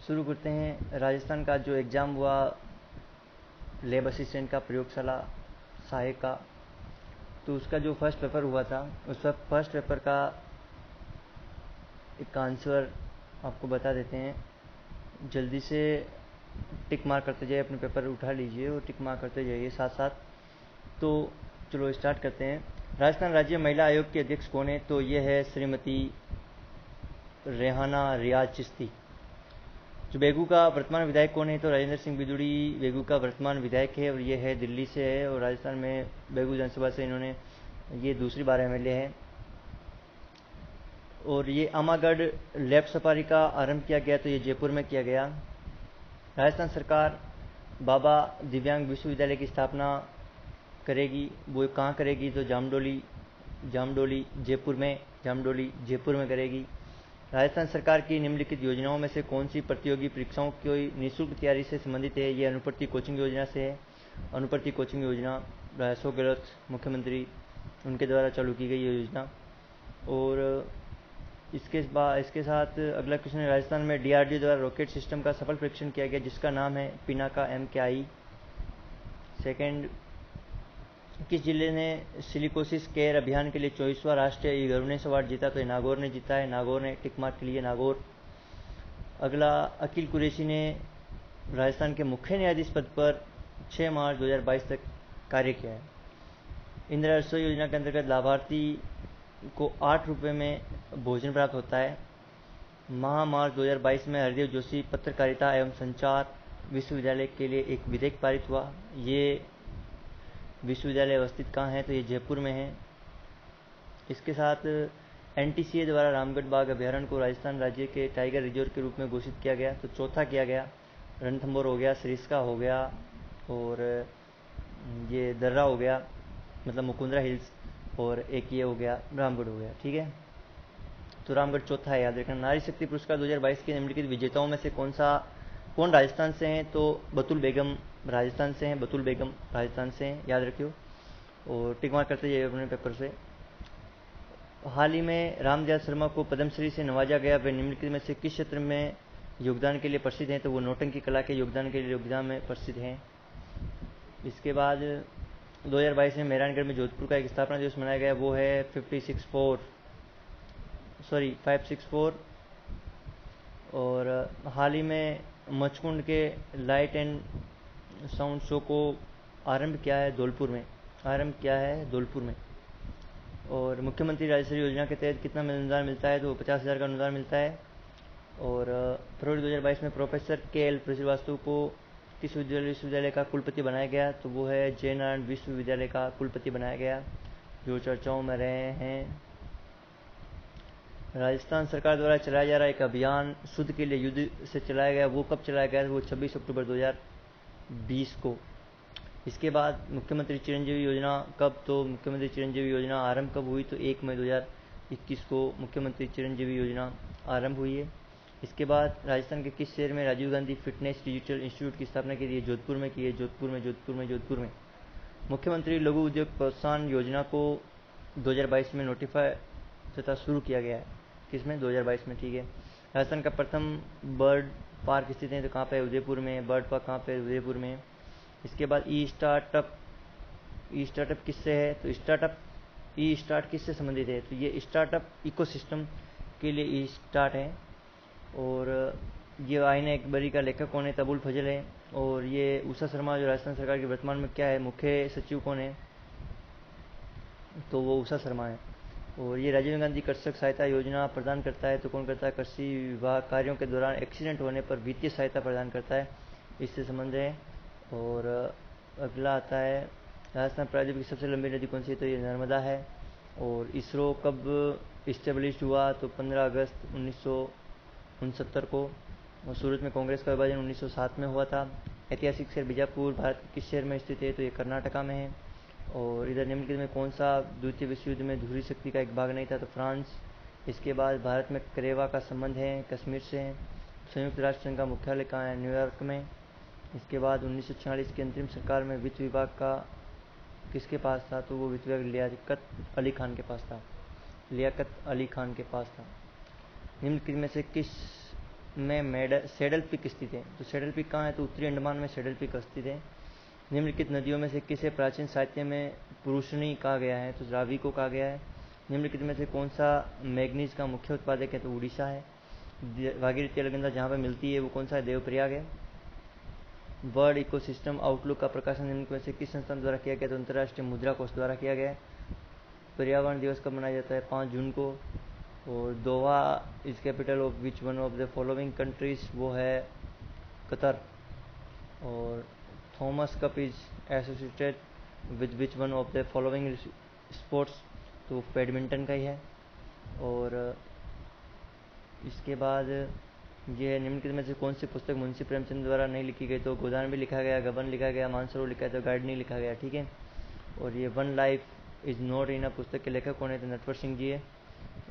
शुरू करते हैं। राजस्थान का जो एग्ज़ाम हुआ लैब असिस्टेंट का, प्रयोगशाला सहायक का, तो उसका जो फर्स्ट पेपर हुआ था, उस फर्स्ट पेपर का एक आंसर आपको बता देते हैं। जल्दी से टिक मार्क करते जाइए, अपने पेपर उठा लीजिए और टिक मार्क करते जाइए साथ साथ। तो चलो स्टार्ट करते हैं। राजस्थान राज्य महिला आयोग के अध्यक्ष कौन है? तो ये है श्रीमती रेहाना रियाज चिश्ती। जो बेगू का वर्तमान विधायक कौन है? तो राजेंद्र सिंह बिदुड़ी बेगू का वर्तमान विधायक है और ये है दिल्ली से है, और राजस्थान में बेगू विधानसभा से इन्होंने ये दूसरी बार एमएलए है। और ये आमागढ़ लैब सफारी का आरंभ किया गया, तो ये जयपुर में किया गया। राजस्थान सरकार बाबा दिव्यांग विश्वविद्यालय की स्थापना करेगी। वो कहाँ करेगी? तो जामडोली जयपुर में करेगी। राजस्थान सरकार की निम्नलिखित योजनाओं में से कौन सी प्रतियोगी परीक्षाओं की निःशुल्क तैयारी से संबंधित है? ये अनुप्रति कोचिंग योजना से है। अनुप्रति कोचिंग योजना अशोक गहलोत मुख्यमंत्री, उनके द्वारा चालू की गई योजना। और इसके साथ अगला क्वेश्चन है, राजस्थान में डीआरडीओ द्वारा रॉकेट सिस्टम का सफल परीक्षण किया गया जिसका नाम है पिनाका MKI। सेकेंड, किस जिले ने सिलिकोसिस केयर अभियान के लिए 24वां राष्ट्रीय ई गवर्नेंस अवार्ड जीता? तो नागौर ने जीता है। नागौर ने टिक मार्क के लिए नागौर। अगला, अकील कुरैशी ने राजस्थान के मुख्य न्यायाधीश पद पर 6 मार्च 2022 तक कार्य किया है। इंदिरा रसोई योजना के अंतर्गत लाभार्थी को 8 रुपये में भोजन प्राप्त होता है। मार्च 2022 में हरदेव जोशी पत्रकारिता एवं संचार विश्वविद्यालय के लिए एक विधेयक पारित हुआ। ये विश्वविद्यालय अवस्थित कहाँ है? तो ये जयपुर में है। इसके साथ NTCA द्वारा रामगढ़ बाघ अभ्यारण्य को राजस्थान राज्य के टाइगर रिजर्व के रूप में घोषित किया गया, तो चौथा किया गया। रणथंभौर हो गया, सरिस्का हो गया, और ये दर्रा हो गया, मतलब मुकुंदरा हिल्स, और एक ये हो गया रामगढ़ हो गया। ठीक है, तो रामगढ़ चौथा है, याद रखना। नारी शक्ति पुरस्कार 2022 के निम्नलिखित विजेताओं में से कौन राजस्थान से हैं? तो बतुल बेगम राजस्थान से हैं। बतुल बेगम राजस्थान से हैं, याद रखियो और टिक मार्क करते जाइए अपने पेपर से। हाल ही में रामदयाल शर्मा को पद्मश्री से नवाजा गया। वे निम्नलिखित में से किस क्षेत्र में योगदान के लिए प्रसिद्ध हैं? तो वो नौटंकी कला के योगदान में प्रसिद्ध हैं। इसके बाद 2022 में मेहरानगढ़ में जोधपुर का एक स्थापना दिवस मनाया गया, वो है 564। और हाल ही में मचकुंड के लाइट एंड साउंड शो को आरंभ किया है धौलपुर में। और मुख्यमंत्री राजश्री योजना के तहत कितना अनुदान मिलता है? तो 50,000 का अनुदान मिलता है। और फरवरी 2022 में प्रोफेसर KL श्रीवास्तव को किस विश्वविद्यालय का कुलपति बनाया गया? तो वो है जयनारायण विश्वविद्यालय का कुलपति बनाया गया, जो चर्चाओं में रहे हैं। राजस्थान सरकार द्वारा चलाया जा रहा एक अभियान शुद्ध के लिए युद्ध से चलाया गया, वो कब चलाया गया? वो 26 अक्टूबर 2020 को। इसके बाद मुख्यमंत्री चिरंजीवी योजना कब? तो मुख्यमंत्री चिरंजीवी योजना आरंभ कब हुई? तो 1 मई 2021 को मुख्यमंत्री चिरंजीवी योजना आरंभ हुई है। इसके बाद राजस्थान के किस शहर में Rajiv Gandhi fitness digital institute की स्थापना की? जोधपुर में की है। जोधपुर में। मुख्यमंत्री लघु उद्योग प्रोत्साहन योजना को 2022 में नोटिफाई तथा शुरू किया गया है। किसमें? 2022 में। ठीक है, राजस्थान का प्रथम बर्ड पार्क स्थित है, तो कहाँ पे? उदयपुर में। बर्ड पार्क कहाँ पे? उदयपुर में। इसके बाद ई स्टार्टअप किससे है? तो ई स्टार्ट किससे संबंधित है? तो ये स्टार्टअप इकोसिस्टम के लिए ई स्टार्ट है। और ये आईना अकबरी का लेखक कौन है? तबुल फजल है। और ये उषा शर्मा जो राजस्थान सरकार की वर्तमान में क्या है, मुख्य सचिव कौन है? तो वो उषा शर्मा है। और ये राजीव गांधी कृषक सहायता योजना प्रदान करता है, तो कौन करता है? कृषि विभाग। कार्यों के दौरान एक्सीडेंट होने पर वित्तीय सहायता प्रदान करता है, इससे संबंध है। और अगला आता है, राजस्थान प्रायद्वीप की सबसे लंबी नदी कौन सी है? तो ये नर्मदा है। और इसरो कब इस्टेब्लिश हुआ? तो 15 अगस्त 1969 को। और सूरत में कांग्रेस का विभाजन 1907 में हुआ था। ऐतिहासिक शहर बीजापुर भारत के किस शहर में स्थित है? तो ये कर्नाटका में है। और इधर निम्नलिखित में कौन सा द्वितीय विश्व युद्ध में धुरी शक्ति का एक भाग नहीं था? तो फ्रांस। इसके बाद भारत में करेवा का संबंध है, कश्मीर से है। संयुक्त राष्ट्र संघ का मुख्यालय कहाँ है? न्यूयॉर्क में। इसके बाद 1946 की अंतरिम सरकार में वित्त विभाग का किसके पास था? तो वो वित्त विभाग लियाकत अली खान के पास था। निम्नलिखित में से किस में सैडल पीक स्थित है। तो सैडल पीक कहाँ है? तो उत्तरी अंडमान में सैडल पीक स्थित है। निम्नलिखित नदियों में से किसे प्राचीन साहित्य में पुरुषनी कहा गया है? तो रावी को कहा गया है। निम्नलिखित में से कौन सा मैग्नीज का मुख्य उत्पादक है? तो उड़ीसा है। भागीरथी अलगंदा जहाँ पर मिलती है वो कौन सा है? देवप्रयाग है। वर्ल्ड इकोसिस्टम आउटलुक का प्रकाशन निम्नलिखित में से किस संस्थान द्वारा किया गया? तो अंतर्राष्ट्रीय मुद्रा कोष द्वारा किया गया है। पर्यावरण दिवस कब मनाया जाता है? 5 जून को। और Doha is capital of which one of the following countries? वो है कतर। और Thomas Cup is associated with which one of the following sports? तो बैडमिंटन का ही है। और इसके बाद ये निम्नलिखित में से कौन सी पुस्तक मुंशी प्रेमचंद द्वारा नहीं लिखी गई? तो गोदान भी लिखा गया, गबन लिखा गया, मानसरोवर लिखा गया, तो गाइड नहीं लिखा गया। ठीक है। और ये one life is not in पुस्तक के लेखक कौन है? तो नटवर सिंह जी है।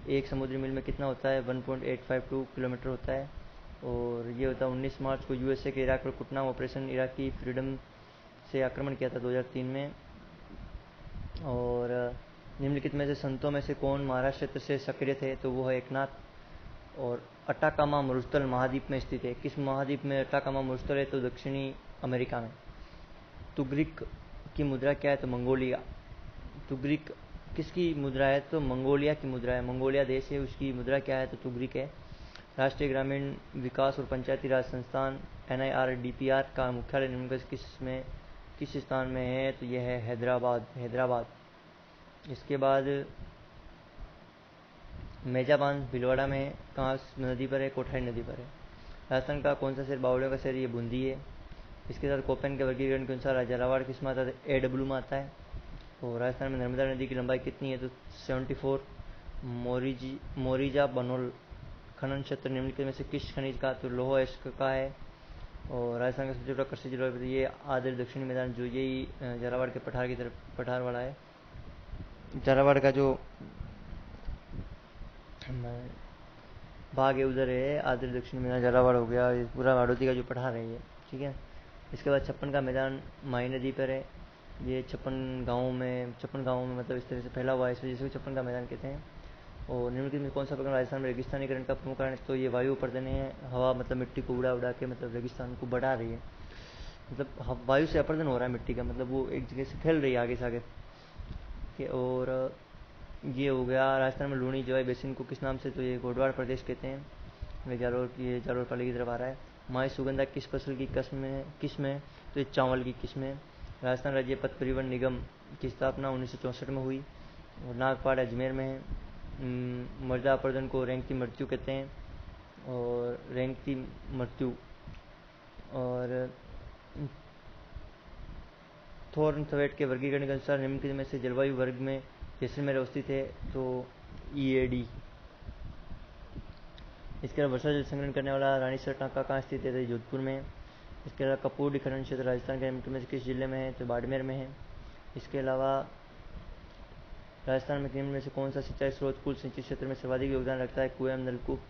एक समुद्री मील में कितना होता है? 1.852 किलोमीटर होता है। और ये होता है 19 मार्च को यूएसए के इराक पर कुटनाम ऑपरेशन इराक की फ्रीडम से आक्रमण किया था 2003 में। और निम्नलिखित में से संतों में से कौन महाराष्ट्र क्षेत्र से सक्रिय थे? तो वो है एकनाथ। और अटाकामा मरुस्थल महाद्वीप में स्थित है। किस महाद्वीप में अटाकामा मरुस्थल है? तो दक्षिणी अमेरिका में। तुगरिक की मुद्रा क्या है? तो मंगोलिया। तुगरिक किसकी मुद्रा है? तो मंगोलिया की मुद्रा है। मंगोलिया देश है, उसकी मुद्रा क्या है? तो तुगरिक है। राष्ट्रीय ग्रामीण विकास और पंचायती राज संस्थान NIRDPR का मुख्यालय निम्नलिखित किस स्थान में है? तो यह है हैदराबाद। इसके बाद मेजाबान भीलवाड़ा में कहाँ नदी पर है? कोठारी नदी पर है। राजस्थान का कौन सा शहर बावड़ियों का शहर? ये बूंदी है। इसके साथ कोपेन के वर्गीकरण के अनुसार झालावाड़ किस में आता है? AW में आता है। और राजस्थान में नर्मदा नदी की लंबाई कितनी है? तो 74। मोरीजा बनोल खनन क्षेत्र निम्नलिखित में से किस खनिज का? तो लोह अयस्क का है। और राजस्थान का सबसे बड़ा कृषि जिला ये आदर दक्षिणी मैदान, जो यही झालावाड़ के पठार की तरफ पठार वाला है। झालावाड़ का जो भाग है उधर है आदर दक्षिणी मैदान, झालावाड़ हो गया। पूरा हाड़ौती का जो पठार है ये। ठीक है। इसके बाद 56 का मैदान माही नदी पर है। ये 56 गाँवों में मतलब इस तरह से फैला हुआ है, इस वजह से 56 का मैदान कहते हैं। और निम्नलिखित में कौन सा प्रकार राजस्थान में रेगिस्तानीकरण का प्रमुख कारण? तो ये वायु अपर्दन है। हवा मतलब मिट्टी को उड़ा के मतलब रेगिस्तान को बढ़ा रही है। मतलब वायु से अपर्दन हो रहा है मिट्टी का, मतलब वो एक जगह से फैल रही है आगे से आगे। और ये हो गया राजस्थान में लूणी जवाई बेसिन को किस नाम से? तो ये गोडवाड़ प्रदेश कहते हैं। जालोर पाली की तरफ आ रहा है। माई सुगंधा किस फसल की किस्म है? तो ये चावल की किस्म है। राजस्थान राज्य पथ परिवहन निगम की स्थापना 1964 में हुई। और नागपाड़ अजमेर में है। मृदा अपर्दन को रेंगती मृत्यु कहते हैं। और रेंगती मृत्यु। और थॉर्नथवेट के वर्गीकरण के अनुसार निम्नलिखित में से जलवायु वर्ग में जैसलमेर अवस्थित है? तो EAD। इसके अलावा वर्षा जल संग्रहण करने वाला रानीसर टांका कहाँ स्थित है? तो जोधपुर में। इसके अलावा कपूर खनन क्षेत्र राजस्थान के निम्नलिखित में से किस जिले में है? तो बाड़मेर में है। इसके अलावा राजस्थान में निम्न में से कौन सा सिंचाई स्रोत कुल सिंचाई क्षेत्र में सर्वाधिक योगदान रखता है? कुएं एवं नलकूप।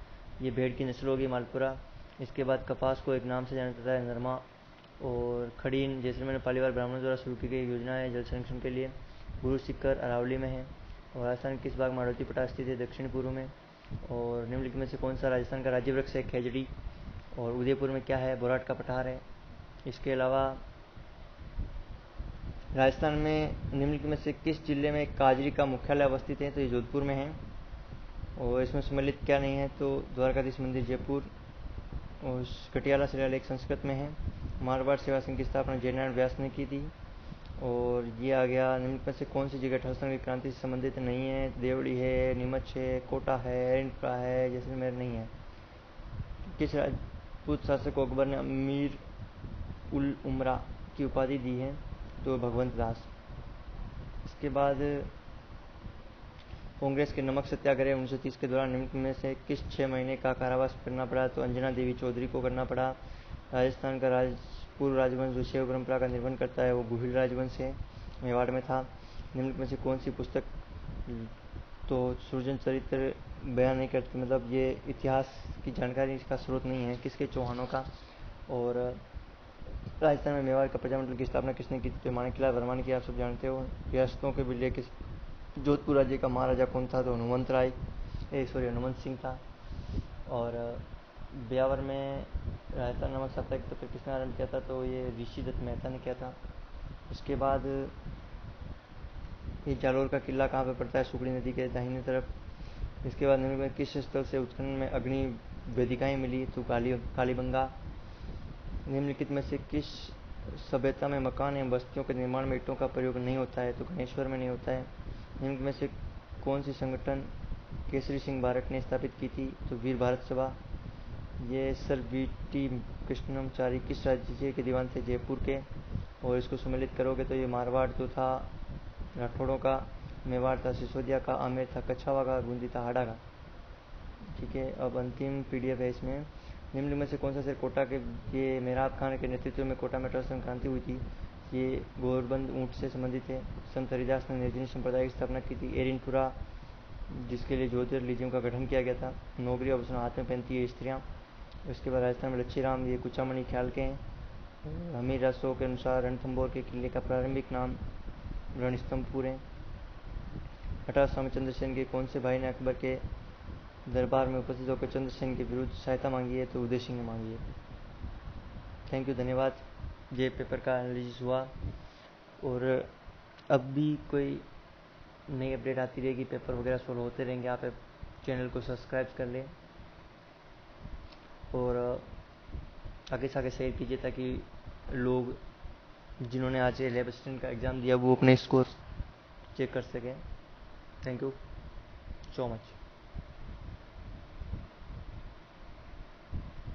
ये भेड़ की नस्ल होगी मालपुरा। इसके बाद कपास को एक नाम से जाना जाता है नरमा। और खड़ीन जैसलमेर में पालीवाल ब्राह्मणों द्वारा शुरू की गई योजना है जल संरक्षण के लिए। गुरु सिक्कर अरावली में है। और राजस्थान किस भाग में हाड़ौती पठार स्थित है? दक्षिण पूर्व में। और निम्नलिखित में से कौन सा राजस्थान का राज्य वृक्ष है? खेजड़ी। और उदयपुर में क्या है? बोराट का पठार है। इसके अलावा राजस्थान में निम्नलिखित में से किस जिले में काजरी का मुख्यालय अवस्थित है? तो ये जोधपुर में है। और इसमें सम्मिलित क्या नहीं है? तो द्वारकाधीश मंदिर जयपुर। और कटियाला शिलालेख संस्कृत में है। मारवाड़ सेवा संघ की स्थापना जयनारायण व्यास ने की थी। और ये आ गया निम्नलिखित में से कौन सी जगह राजस्थान की क्रांति से संबंधित नहीं है? देवड़ी है, नीमच है, कोटा है, एरंडपुरा है, जैसलमेर नहीं है। किस राजपूत शासक को अकबर ने अमीर उल उमरा की उपाधि दी है? तो भगवंत दास। इसके बाद कांग्रेस के नमक सत्याग्रह 1930 के दौरान निम्नलिखित में से किस 6 महीने का कारावास करना पड़ा? तो अंजना देवी चौधरी को करना पड़ा। राजस्थान का पूर्व राजवंश जो शैव परंपरा का निर्वहन करता है वो गुहिल राजवंश है, मेवाड़ में था। निम्नलिखित में से कौन सी पुस्तक तो सृजन चरित्र बयान नहीं करती, मतलब ये इतिहास की जानकारी इसका स्रोत नहीं है। किसके? चौहानों का। और राजस्थान में मेवाड़ का प्रजामंडल की स्थापना किसने की थी? तो माणिकलाल वर्मा ने की, आप सब जानते हो। रियासतों के विलय किस जोधपुर राज्य का महाराजा कौन था? तो हनुमंत सिंह था। और ब्यावर में राजस्थान नामक साप्ताहिक पत्र किसने आरंभ किया था? तो ये ऋषि दत्त मेहता ने किया था। उसके बाद ये जालोर का किला कहाँ पे पड़ता है? सुकड़ी नदी के दाहिनी तरफ। इसके बाद निम्न में किस स्थल से उत्खनन में अग्नि वेदिकाएं मिली? तो कालीबंगा। निम्नलिखित में से किस सभ्यता में मकान एवं बस्तियों के निर्माण में ईंटों का प्रयोग नहीं होता है? तो गणेश्वर में नहीं होता है। निम्न में से कौन सी संगठन केसरी सिंह भारत ने स्थापित की थी? तो वीर भारत सभा। ये सर वी.टी. कृष्णमाचारी किस राज्य के दीवान थे? जयपुर के। और इसको सम्मिलित करोगे तो ये मारवाड़ तो था राठौड़ों का, मेवाड़ था सिसोदिया का, आमेर था कछावा का, बूंदी था हाड़ा का। ठीक है, अब अंतिम पीडीएफ है इसमें। निम्न में से कौन सा शहर कोटा के ये मेहराब खान के नेतृत्व में कोटा में अठारह क्रांति हुई थी? ये गोरबंद ऊँट से संबंधित है। संत हरिदास ने निर्जनी संप्रदाय की स्थापना की थी। एरिनपुरा, जिसके लिए ज्योतिर्लिजियों का गठन किया गया था। नौकरी आभूषण हाथ में पहनती है स्त्रियाँ। उसके बाद राजस्थान में लच्छीराम, ये कुचामणि ख्याल के हैं। हमीर रासो के अनुसार रणथंभौर के किले का प्रारंभिक नाम रणस्तंभपुर है। 1800 में चंद्रसेन के कौन से भाई ने अकबर के दरबार में उपस्थित होकर चंद्रसेन के विरुद्ध सहायता मांगी है? तो उदय सिंह ने मांगी है। थैंक यू, धन्यवाद। ये पेपर का एनालिसिस हुआ और अब भी कोई नई अपडेट आती रहेगी, पेपर वगैरह सोल्व होते रहेंगे। आप चैनल को सब्सक्राइब कर लें और आगे से आगे शेयर कीजिए ताकि लोग जिन्होंने आज लैब असिस्टेंट का एग्ज़ाम दिया वो अपने स्कोर चेक कर सकें। Thank you so much.